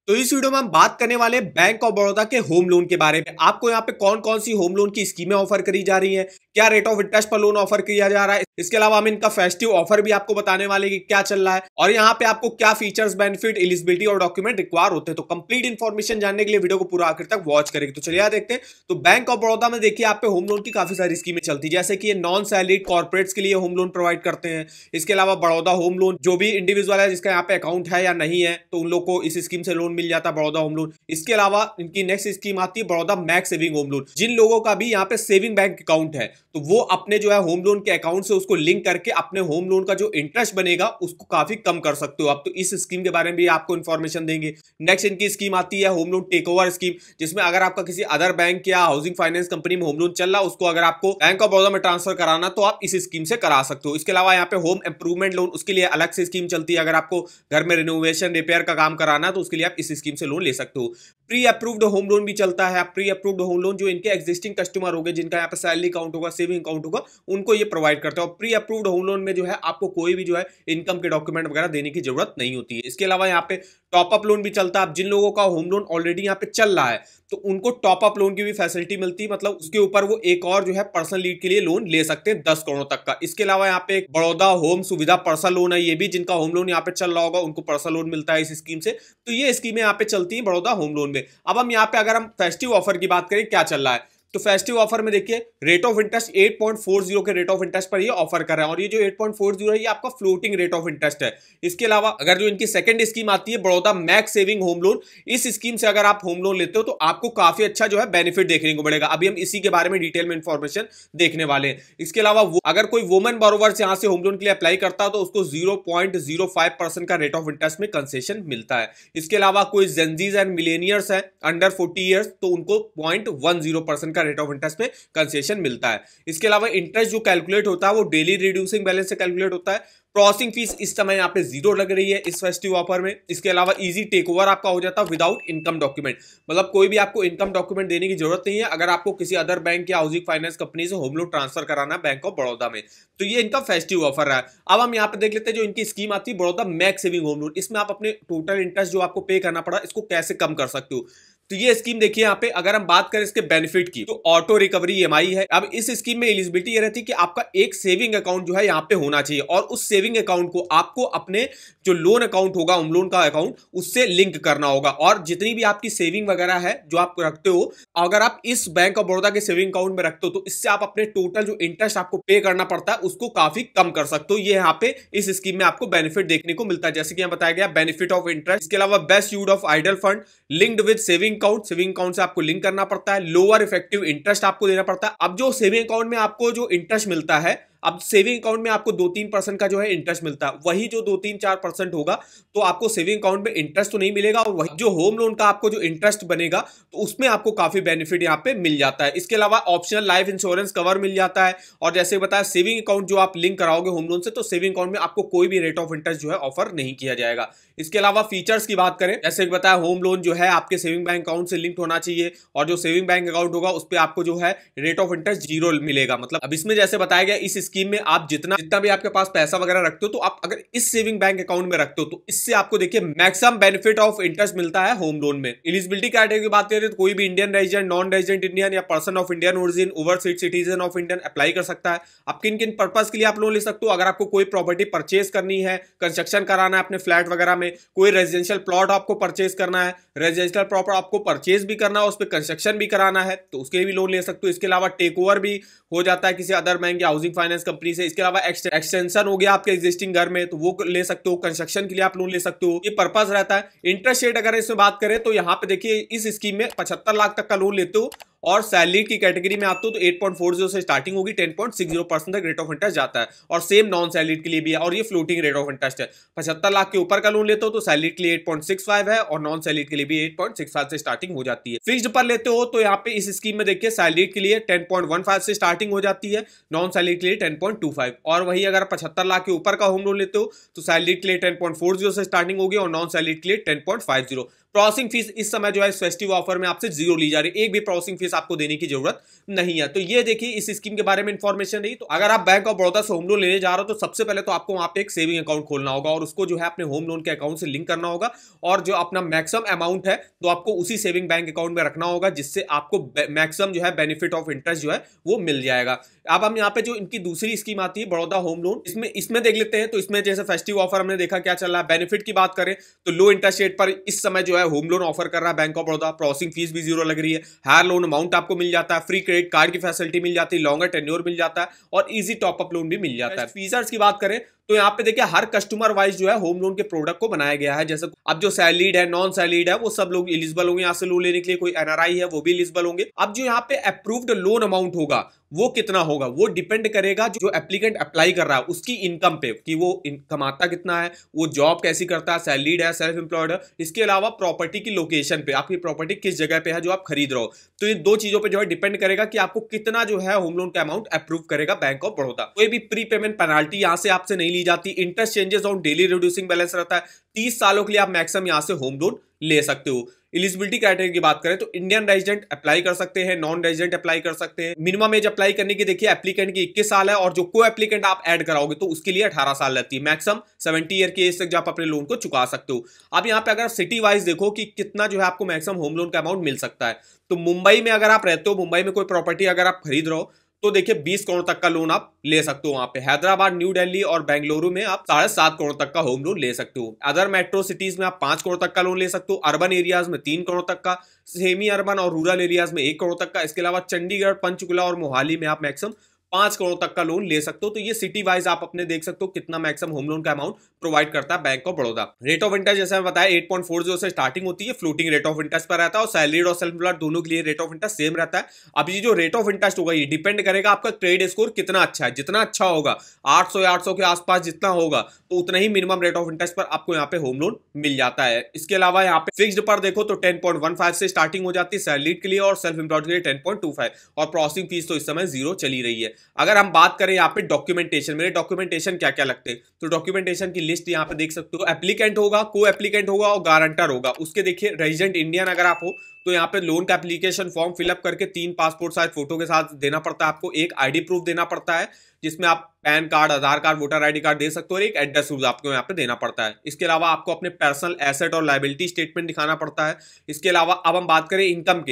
तो इस वीडियो में हम बात करने वाले हैं बैंक ऑफ बड़ौदा के होम लोन के बारे में। आपको यहाँ पे कौन कौन सी होम लोन की स्कीमें ऑफर करी जा रही हैं, क्या रेट ऑफ इंटरेस्ट पर लोन ऑफर किया जा रहा है, इसके अलावा हम इनका फेस्टिव ऑफर भी आपको बताने वाले कि क्या चल रहा है और यहाँ पे आपको क्या फीचर्स, बेनिफिट, एलिजिबिलिटी और डॉक्यूमेंट रिक्वायर होते हैं। तो कंप्लीट इन्फॉर्मेशन जानने के लिए वीडियो को पूरा आखिर तक वॉच करेंगे। तो चलिए देखते हैं। तो बैंक ऑफ बड़ौदा में देखिए आप पे होम लोन की काफी सारी स्कीमें चलती है, जैसे कि ये नॉन सैलरीड कॉर्पोरेट्स के लिए होम लोन प्रोवाइड करते हैं। इसके अलावा बड़ौदा होम लोन, जो भी इंडिविजुअल है जिसका यहाँ पे अकाउंट है या नहीं है, तो उन लोग को इस स्कीम से लोन मिल जाता है, बड़ौदा होम लोन। इसके अलावा इनकी नेक्स्ट स्कीम आती है Baroda max saving home loan. जिन लोगों का भी यहाँ पे सेविंग बैंक अकाउंट है तो वो अपने जो है होम लोन के अकाउंट से उसको लिंक करके अपने होम लोन का जो इंटरेस्ट बनेगा उसको काफी कम कर सकते हो आप। तो इस स्कीम के बारे में भी आपको इन्फॉर्मेशन देंगे। नेक्स्ट इनकी स्कीम आती है home loan take over scheme, जिसमें अगर आपका किसी अदर बैंक या हाउसिंग फाइनेंस कंपनी में होम लोन चल रहा है, उसको अगर आपको बैंक ऑफ बड़ौदा में ट्रांसफर कराना तो आप इस स्कीम से करा सकते हो। इसके अलावा यहाँ पे होम इंप्रूवमेंट लोन, उसके लिए अलग से स्कीम चलती है। अगर आपको घर में रिनोवेशन, रिपेयर का काम कराना है तो उसके लिए आप इस स्कीम से लोन ले सकते हो। प्री अप्रूव्ड होम लोन भी चलता है। प्री अप्रूव्ड होम लोन जो इनके एग्जिस्टिंग कस्टमर होंगे, जिनका यहाँ पे सैलरी अकाउंट होगा, सेविंग अकाउंट होगा, उनको ये प्रोवाइड करते हैं। और प्री अप्रूव्ड होम लोन में जो है आपको कोई भी जो है इनकम के डॉक्यूमेंट वगैरह देने की जरूरत नहीं होती है। इसके अलावा यहाँ पे टॉप अप लोन भी चलता है। जिन लोगों का होम लोन ऑलरेडी यहाँ पे चल रहा है तो उनको टॉप अप लोन की भी फैसिलिटी मिलती है, मतलब उसके ऊपर वो एक और जो है पर्सनल लीड के लिए लोन ले सकते हैं 10 करोड़ तक का। इसके अलावा यहाँ पे एक बड़ौदा होम सुविधा पर्सनल लोन है, ये भी जिनका होम लोन यहाँ पे चल रहा होगा उनको पर्सनल लोन मिलता है इस स्कीम से। तो ये स्कीमें यहाँ पे चलती है बड़ौदा होम लोन में। अब हम यहाँ पे अगर हम फेस्टिव ऑफर की बात करें क्या चल रहा है, तो फेस्टिव ऑफर में देखिए रेट ऑफ इंटरेस्ट 8.40 के रेट ऑफ इंटरेस्ट पर ये ऑफर कर रहा है। और ये जो 8.40 है ये आपका फ्लोटिंग रेट ऑफ इंटरेस्ट है। इसके अलावा अगर जो इनकी सेकंड स्कीम आती है Baroda max saving home loan, इस स्कीम से अगर आप होम लोन लेते हो तो आपको काफी अच्छा जो है बेनिफिट देखने को मिलेगा। अभी हम इसी के बारे में डिटेल में इंफॉर्मेशन देखने वाले हैं। इसके अलावा अगर कोई वुमेन बोरोवर्स यहां से होम लोन के लिए अप्लाई करता है तो उसको 0.05% का रेट ऑफ इंटरेस्ट में कंसेशन मिलता है। इसके अलावा कोई जेनजीज एंड मिलेनियर्स है अंडर 40 ईयर्स तो उनको 0.10% रेट ऑफ इंटरेस्ट में कंसेशन मिलता है। इसके अलावा इंटरेस्ट जो कैलकुलेट होता है वो डेली रिड्यूसिंग बैलेंस से कैलकुलेट होता है। प्रोसेसिंग फीस इस समय यहाँ पे 0 लग रही है इस फेस्टिव ऑफर में। इसके अलावा इजी टेक ओवर आपका हो जाता है विदाउट इनकम डॉक्यूमेंट, मतलब कोई भी आपको इनकम डॉक्यूमेंट देने की जरूरत नहीं है अगर आपको किसी अदर बैंक या हाउसिंग फाइनेंस कंपनी से होम लोन ट्रांसफर कराना है बैंक ऑफ बड़ौदा में। तो ये इनका फेस्टिव ऑफर है। अब हम यहाँ पे देख लेते हैं जो इनकी स्कीम आती है Baroda max saving home loan. इसमें आप अपने टोटल इंटरेस्ट जो आपको पे करना पड़ा इसको कैसे कम कर सकते हो। तो ये स्कीम देखिए यहाँ पे अगर हम बात करें इसके बेनिफिट की तो ऑटो रिकवरी ईएमआई है। अब इस स्कीम में एलिजिबिलिटी ये रहती है कि आपका एक सेविंग अकाउंट जो है यहाँ पे होना चाहिए और उस सेविंग अकाउंट को आपको अपने जो लोन अकाउंट होगा, होम लोन का अकाउंट, उससे लिंक करना होगा। और जितनी भी आपकी सेविंग वगैरह है जो आप रखते हो, अगर आप इस बैंक ऑफ बड़ौदा के सेविंग अकाउंट में रखते हो तो इससे आप अपने टोटल जो इंटरेस्ट आपको पे करना पड़ता है उसको काफी कम कर सकते हो। ये यहाँ पे इस स्कीम में आपको बेनिफिट देखने को मिलता है, जैसे कि यहाँ बताया गया बेनिफिट ऑफ इंटरेस्ट। इसके अलावा best use of idle fund linked with saving account, saving account से आपको लिंक करना पड़ता है। लोअर इफेक्टिव इंटरेस्ट आपको देना पड़ता है। अब जो सेविंग अकाउंट में आपको जो इंटरेस्ट मिलता है, अब सेविंग अकाउंट में आपको 2-3% का जो है इंटरेस्ट मिलता है, वही जो 2-3-4% होगा तो आपको सेविंग अकाउंट में इंटरेस्ट तो नहीं मिलेगा और वही जो होम लोन का आपको जो इंटरेस्ट बनेगा तो उसमें आपको काफी बेनिफिट यहाँ पे मिल जाता है। इसके अलावा ऑप्शनल लाइफ इंश्योरेंस कवर मिल जाता है। और जैसे बताया सेविंग अकाउंट जो आप लिंक कराओगे होम लोन से तो सेविंग अकाउंट में आपको कोई भी रेट ऑफ इंटरेस्ट जो है ऑफर नहीं किया जाएगा। इसके अलावा फीचर्स की बात करें, जैसे बताया होम लोन जो है आपके सेविंग बैंक अकाउंट से लिंक होना चाहिए और जो सेविंग बैंक अकाउंट होगा उस पर आपको जो है रेट ऑफ इंटरेस्ट 0 मिलेगा। मतलब अब इसमें जैसे बताया गया इस स्कीम में आप जितना भी आपके पास पैसा वगैरह रखते हो तो आप अगर इस सेविंग बैंक अकाउंट में रखते हो तो इससे आपको देखिए मैक्सिमम बेनिफिट ऑफ इंटरेस्ट मिलता है होम लोन में। एलिजिबिलिटी क्राइटेरिया की बात करें तो कोई भी Indian resident, non resident Indian या person of Indian origin, overseas citizen of Indian apply कर सकता है। आप किन किन पर्पज के लिए आप लोन ले सकते हो, अगर आपको कोई प्रॉपर्टी परचेज करनी है, कंस्ट्रक्शन कराना है अपने फ्लैट वगैरह में, कोई रेजिडेंशियल प्लॉट आपको परचेज करना है, रेजिडेंशियल प्रॉपर्टी आपको परचेज भी करना है, उस पर कंस्ट्रक्शन भी कराना है तो उसके लिए भी लोन ले सकते हो। इसके अलावा टेक ओवर भी हो जाता है किसी अदर बैंक या हाउसिंग फाइनेंस कंपनी से। इसके अलावा एक्सटेंशन हो गया आपके एग्जिस्टिंग घर में तो वो ले सकते हो, कंस्ट्रक्शन के लिए आप लोन ले सकते हो, ये पर्पस रहता है। इंटरेस्ट रेट अगर इसमें बात करें तो यहाँ पे देखिए इस स्कीम में 75 लाख तक का लोन लेते हो और सैलरी की कैटेगरी में आते हो तो 8.40 से स्टार्टिंग होगी, 10.60% तक रेट ऑफ इंटरेस्ट जाता है और सेम नॉन सैलरीड के लिए भी है और ये फ्लोटिंग रेट ऑफ इंटरेस्ट है। 75 लाख के ऊपर का लोन लेते हो तो सैलरी के लिए 8.65 है और नॉन सैलरीड के लिए भी 8.65 से स्टार्टिंग हो जाती है। फिक्स्ड पर लेते हो तो यहाँ पे इस स्कीम में देखिए सैलरीड के लिए 10.15 से स्टार्टिंग हो जाती है, नॉन सैलरीड के लिए 10.25 और वही अगर 75 लाख के ऊपर का होम लोन लेते हो तो सैलरीड के लिए 10.40 से स्टार्टिंग होगी और नॉन सैलरीड के लिए 10.50। प्रोसेसिंग फीस इस समय जो है फेस्टिव ऑफर में आपसे 0 ली जा रही है, एक भी प्रोसेसिंग फीस आपको देने की जरूरत नहीं है। तो ये देखिए इस स्कीम के बारे में इंफॉर्मेशन रही। तो अगर आप बैंक ऑफ बड़ौदा से होम लोन लेने जा रहे हो तो सबसे पहले तो आपको वहां पे एक सेविंग अकाउंट खोलना होगा और उसको जो है अपने होम लोन के अकाउंट से लिंक करना होगा और जो अपना मैक्सिमम अमाउंट है तो आपको उसी सेविंग बैंक अकाउंट में रखना होगा, जिससे आपको मैक्सिमम जो है बेनिफिट ऑफ इंटरेस्ट जो है वो मिल जाएगा। अब हम यहाँ पे जो इनकी दूसरी स्कीम आती है बड़ौदा होम लोन, इसमें देख लेते हैं। तो इसमें जैसे फेस्टिव ऑफर हमने देखा क्या चल रहा है। बेनिफिट की बात करें तो लो इंटरेस्ट रेट पर इस समय जो है होम लोन ऑफर कर रहा है bank of Baroda. Processing fees भी 0 लग रही है, हायर लोन अमाउंट आपको मिल जाता है, फ्री क्रेडिट कार्ड की फैसिलिटी मिल जाती है, लॉन्गर टेन्योर मिल जाता है और इजी टॉपअप लोन भी मिल जाता है। फीचर्स की बात करें तो यहाँ पे देखिए हर कस्टमर वाइज जो है होम लोन के प्रोडक्ट को बनाया गया है। जैसे अब जो सैलरीड है, नॉन सैलरीड है, वो सब लोग एलिजिबल होंगे यहाँ से लोन लेने के लिए। कोई एनआरआई है वो भी एलिजिबल होंगे। अब जो यहाँ पे अप्रूव्ड लोन अमाउंट होगा वो कितना होगा वो डिपेंड करेगा जो एप्लीकेंट अप्लाई कर रहा है उसकी इनकम पे, कि वो कमाता कितना है, वो जॉब कैसी करता है, सैलरीड है, सेल्फ एम्प्लॉयड है। इसके अलावा प्रॉपर्टी की लोकेशन पे, आपकी प्रॉपर्टी किस जगह पे है जो आप खरीद रहे हो। तो ये दो चीजों पे जो है डिपेंड करेगा कि आपको कितना जो है होम लोन का अमाउंट अप्रूव करेगा बैंक ऑफ बड़ौदा। कोई भी प्री पेमेंट पेनाल्टी यहाँ से आपसे नहीं ली जाती। Interest changes on daily reducing balance रहता है। 30 सालों के लिए आप मैक्सिमम यहाँ से होम लोन ले सकते हो। एलिजिबिलिटी क्राइटेरिया की बात करें तो इंडियन रेजिडेंट अप्लाई कर सकते हैं, नॉन रेजिडेंट अप्लाई कर सकते हैं। मिनिमम एज अप्लाई करने की देखिए एप्लीकेंट की 21 साल है और जो को एप्लीकेंट आप ऐड कराओगे तो उसके लिए 18 साल रहती है। मैक्सिमम 70 ईयर की एज तक आप अपने लोन को चुका सकते हो। अब यहाँ पे अगर सिटी वाइज देखो कि कितना जो है आपको मैक्सिमम होम लोन का अमाउंट मिल सकता है, तो मुंबई में अगर आप रहते हो, मुंबई में कोई प्रॉपर्टी अगर आप खरीद रहे हो तो देखिए 20 करोड़ तक का लोन आप ले सकते हो वहां पे। हैदराबाद, न्यू दिल्ली और बेंगलुरु में आप 7.5 करोड़ तक का होम लोन ले सकते हो। अदर मेट्रो सिटीज में आप 5 करोड़ तक का लोन ले सकते हो। अर्बन एरियाज में 3 करोड़ तक का, सेमी अर्बन और रूरल एरियाज में 1 करोड़ तक का। इसके अलावा चंडीगढ़, पंचकुला और मोहाली में आप मैक्सिमम 5 करोड़ तक का लोन ले सकते हो। तो ये सिटी वाइज आप अपने देख सकते हो कितना मैक्सिमम होम लोन का अमाउंट प्रोवाइड करता है bank of Baroda. Rate of interest जैसे मैं बताया 8.40 से स्टार्टिंग होती है, फ्लोटिंग रेट ऑफ इंटरेस्ट पर रहता है और सैलरीड और सेल्फ एम्प्लॉयड दोनों के लिए रेट ऑफ इंटरेस्ट सेम रहता है। अब ये जो रेट ऑफ इंटरेस्ट होगा ये डिपेंड करेगा आपका क्रेडिट स्कोर कितना अच्छा है। जितना अच्छा होगा 800 या 800 के आसपास जितना होगा तो उतना ही मिनिमम रेट ऑफ इंटरेस्ट पर आपको यहाँ पे होम लोन मिल जाता है। इसके अलावा यहाँ पे फिक्स्ड पर देखो तो 10.15 से स्टार्टिंग हो जाती है सैलरीड के लिए और सेल्फ एम्प्लॉयड के लिए 10.25 और प्रोसेसिंग फीस तो इस समय 0 चली रही है। अगर हम बात करें यहाँ पे डॉक्यूमेंटेशन, मेरे डॉक्यूमेंटेशन क्या क्या लगते हैं तो डॉक्यूमेंटेशन की लिस्ट यहाँ पे देख सकते हो। एप्लीकेंट होगा, को एप्लीकेंट होगा और गारंटर होगा। उसके देखिए रेजिडेंट इंडियन अगर आप हो तो यहाँ पे लोन का एप्लीकेशन फॉर्म फिलअप करके 3 पासपोर्ट साइज फोटो के साथ देना पड़ता है आपको। एक आईडी प्रूफ देना पड़ता है जिसमें आप पैन कार्ड, आधार कार्ड, वोटर आईडी कार्ड दे सकते हो और एक एड्रेस प्रूफ आपको यहाँ पे देना पड़ता है। इसके अलावा आपको अपने पर्सनल एसेट और लायबिलिटी स्टेटमेंट दिखाना पड़ता है। इसके अलावा अब हम बात करें इनकम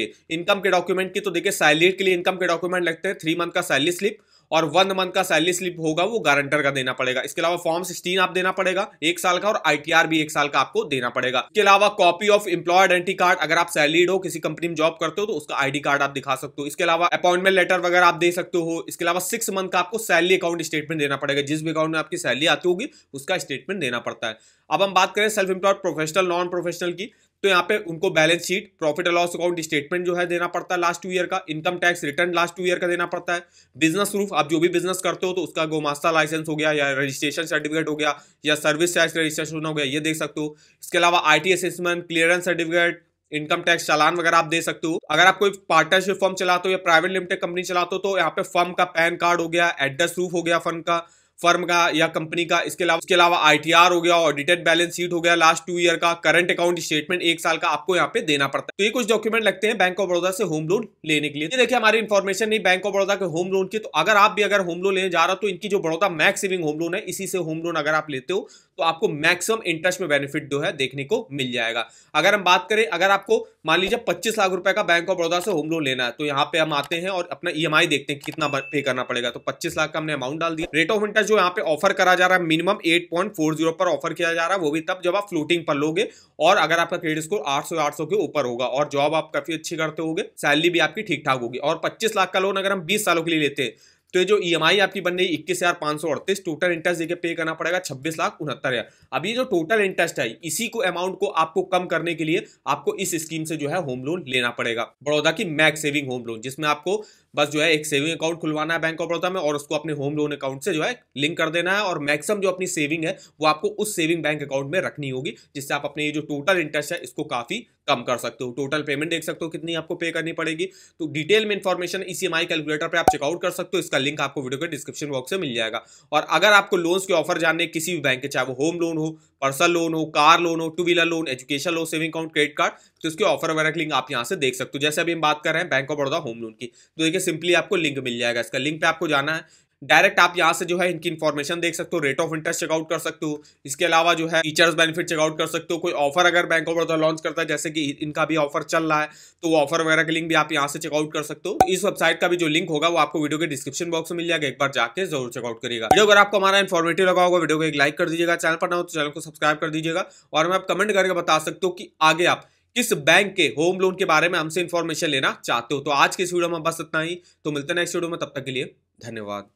के डॉक्यूमेंट की तो देखिए सैलरी के लिए इनकम के डॉक्यूमेंट लगते हैं 3 मंथ का सैलरी स्लिप और 1 मंथ का सैलरी स्लिप होगा वो गारंटर का देना पड़ेगा। इसके अलावा फॉर्म 16 आप देना पड़ेगा 1 साल का और आईटीआर भी 1 साल का आपको देना पड़ेगा। इसके अलावा copy of employee identity card, अगर आप सैलरीड हो, किसी कंपनी में जॉब करते हो तो उसका आईडी कार्ड आप दिखा सकते हो। इसके अलावा अपॉइंटमेंट लेटर वगैरह आप दे सकते हो। इसके अलावा 6 मंथ का आपको सैलरी अकाउंट स्टेटमेंट देना पड़ेगा। जिस भी अकाउंट में आपकी सैलरी आती होगी उसका स्टेटमेंट देना पड़ता है। अब हम बात करें self employed, professional, non professional की तो यहाँ पे उनको बैलेंस शीट, प्रॉफिट और लॉस अकाउंट स्टेटमेंट जो है देना पड़ता है लास्ट 2 ईयर का। Income tax return last 2 year का देना पड़ता है। बिजनेस प्रूफ, आप जो भी बिजनेस करते हो तो उसका गोमास्ता लाइसेंस हो गया या रजिस्ट्रेशन सर्टिफिकेट हो गया या सर्विस टैक्स रजिस्ट्रेशन हो गया, ये देख सकते हो। इसके अलावा IT assessment, clearance certificate, income tax challan वगैरह आप दे सकते हो। अगर आप कोई पार्टनरशिप फर्म चलाते हो या प्राइवेट लिमिटेड कंपनी चलाते हो तो यहाँ पे फर्म का पैन कार्ड हो गया, एड्रेस प्रूफ हो गया फर्म का या कंपनी का। इसके अलावा आईटीआर हो गया, ऑडिटेड बैलेंस शीट हो गया लास्ट 2 ईयर का, करंट अकाउंट स्टेटमेंट 1 साल का आपको यहाँ पे देना पड़ता है। तो ये कुछ डॉक्यूमेंट लगते हैं बैंक ऑफ बड़ौदा से होम लोन लेने के लिए। ये देखिए हमारी इन्फॉर्मेशन नहीं बैंक ऑफ बड़ौदा के होम लोन की। तो अगर आप भी होम लोन लेने जा रहे हो तो इनकी जो Baroda max saving home loan है इसी से होम लोन अगर आप लेते हो तो आपको मैक्सिमम इंटरेस्ट में बेनिफिट जो है देखने को मिल जाएगा। अगर हम बात करें, अगर आपको मान लीजिए 25 लाख रुपए का बैंक ऑफ बड़ौदा से होम लोन लेना है तो यहाँ पे हम आते हैं और अपना ईएमआई देखते हैं कितना पे करना पड़ेगा। तो 25 लाख का हमने अमाउंट डाल दिया। रेट ऑफ इंटरेस्ट जो यहाँ पे ऑफर करा जा रहा है मिनिमम 8.40 पर ऑफर किया जा रहा है, वो भी तब जब आप फ्लोटिंग पर लोगे और अगर आपका क्रेडिट स्कोर 800 के ऊपर होगा और जॉब आप काफी अच्छी करते होगे, सैलरी भी आपकी ठीक ठाक होगी। और 25 लाख का लोन अगर हम 20 सालों के लिए लेते हैं तो ये जो ईएमआई आपकी बन रही 21,538, टोटल इंटरेस्ट देके पे करना पड़ेगा 26,69,000। अब ये जो टोटल इंटरेस्ट है इसी को अमाउंट को आपको कम करने के लिए आपको इस स्कीम से जो है होम लोन लेना पड़ेगा, बड़ौदा की मैक्स सेविंग होम लोन, जिसमें आपको बस जो है एक सेविंग अकाउंट खुलवाना है बैंक ऑफ बड़ौदा में और उसको अपने होम लोन अकाउंट से जो है लिंक कर देना है और मैक्सिमम जो अपनी सेविंग है वो आपको उस सेविंग बैंक अकाउंट में रखनी होगी, जिससे आप अपने ये जो टोटल इंटरेस्ट है इसको काफी कम कर सकते हो। टोटल पेमेंट देख सकते हो कितनी आपको पे करनी पड़ेगी। तो डिटेल में इंफॉर्मेशन इस EMI कैलकुलेटर पे आप चेकआउट कर सकते हो। इसका लिंक आपको वीडियो के डिस्क्रिप्शन बॉक्स में मिल जाएगा। और अगर आपको लोन्स के ऑफर जानने किसी भी बैंक के, चाहे वो होम लोन हो, पर्सनल लोन हो, कार लोन हो, two wheeler loan, education loan, saving account, credit card, तो इसके ऑफर वगैरह की लिंक आप यहाँ से देख सकते हो। जैसे अभी हम बात कर रहे हैं bank of Baroda home loan की, तो देखिए सिंपली आपको लिंक मिल जाएगा। इसका लिंक पे आपको जाना है, डायरेक्ट आप यहाँ से जो है इनकी इन्फॉर्मेशन देख सकते हो, रेट ऑफ इंटरेस्ट चेकआउट कर सकते हो। इसके अलावा जो है फीचर्स बेनिफिट चेकआउट कर सकते हो। कोई ऑफर अगर बैंक ऑफ बड़ौदा लॉन्च करता है, जैसे कि इनका भी ऑफर चल रहा है, तो वो ऑफर वगैरह के लिंक भी आप यहाँ से चेकआउट कर सकते हो। इस वेबसाइट का भी जो लिंक होगा वो आपको वीडियो के डिस्क्रिप्शन बॉक्स में मिल जाएगा, एक बार जाके जरूर चेकआउट करिएगा। वीडियो अगर आपको हमारा इन्फॉर्मेटिव लगा होगा, वीडियो को एक लाइक कर दीजिएगा, चैनल पर ना हो तो चैनल को सब्सक्राइब कर दीजिएगा। और मैं आप कमेंट करके बता सकते हो कि आगे आप किस बैंक के होम लोन के बारे में हमसे इन्फॉर्मेशन लेना चाहते हो। तो आज के इस वीडियो में बस इतना ही, तो मिलते हैं नेक्स्ट वीडियो में, तब तक के लिए धन्यवाद।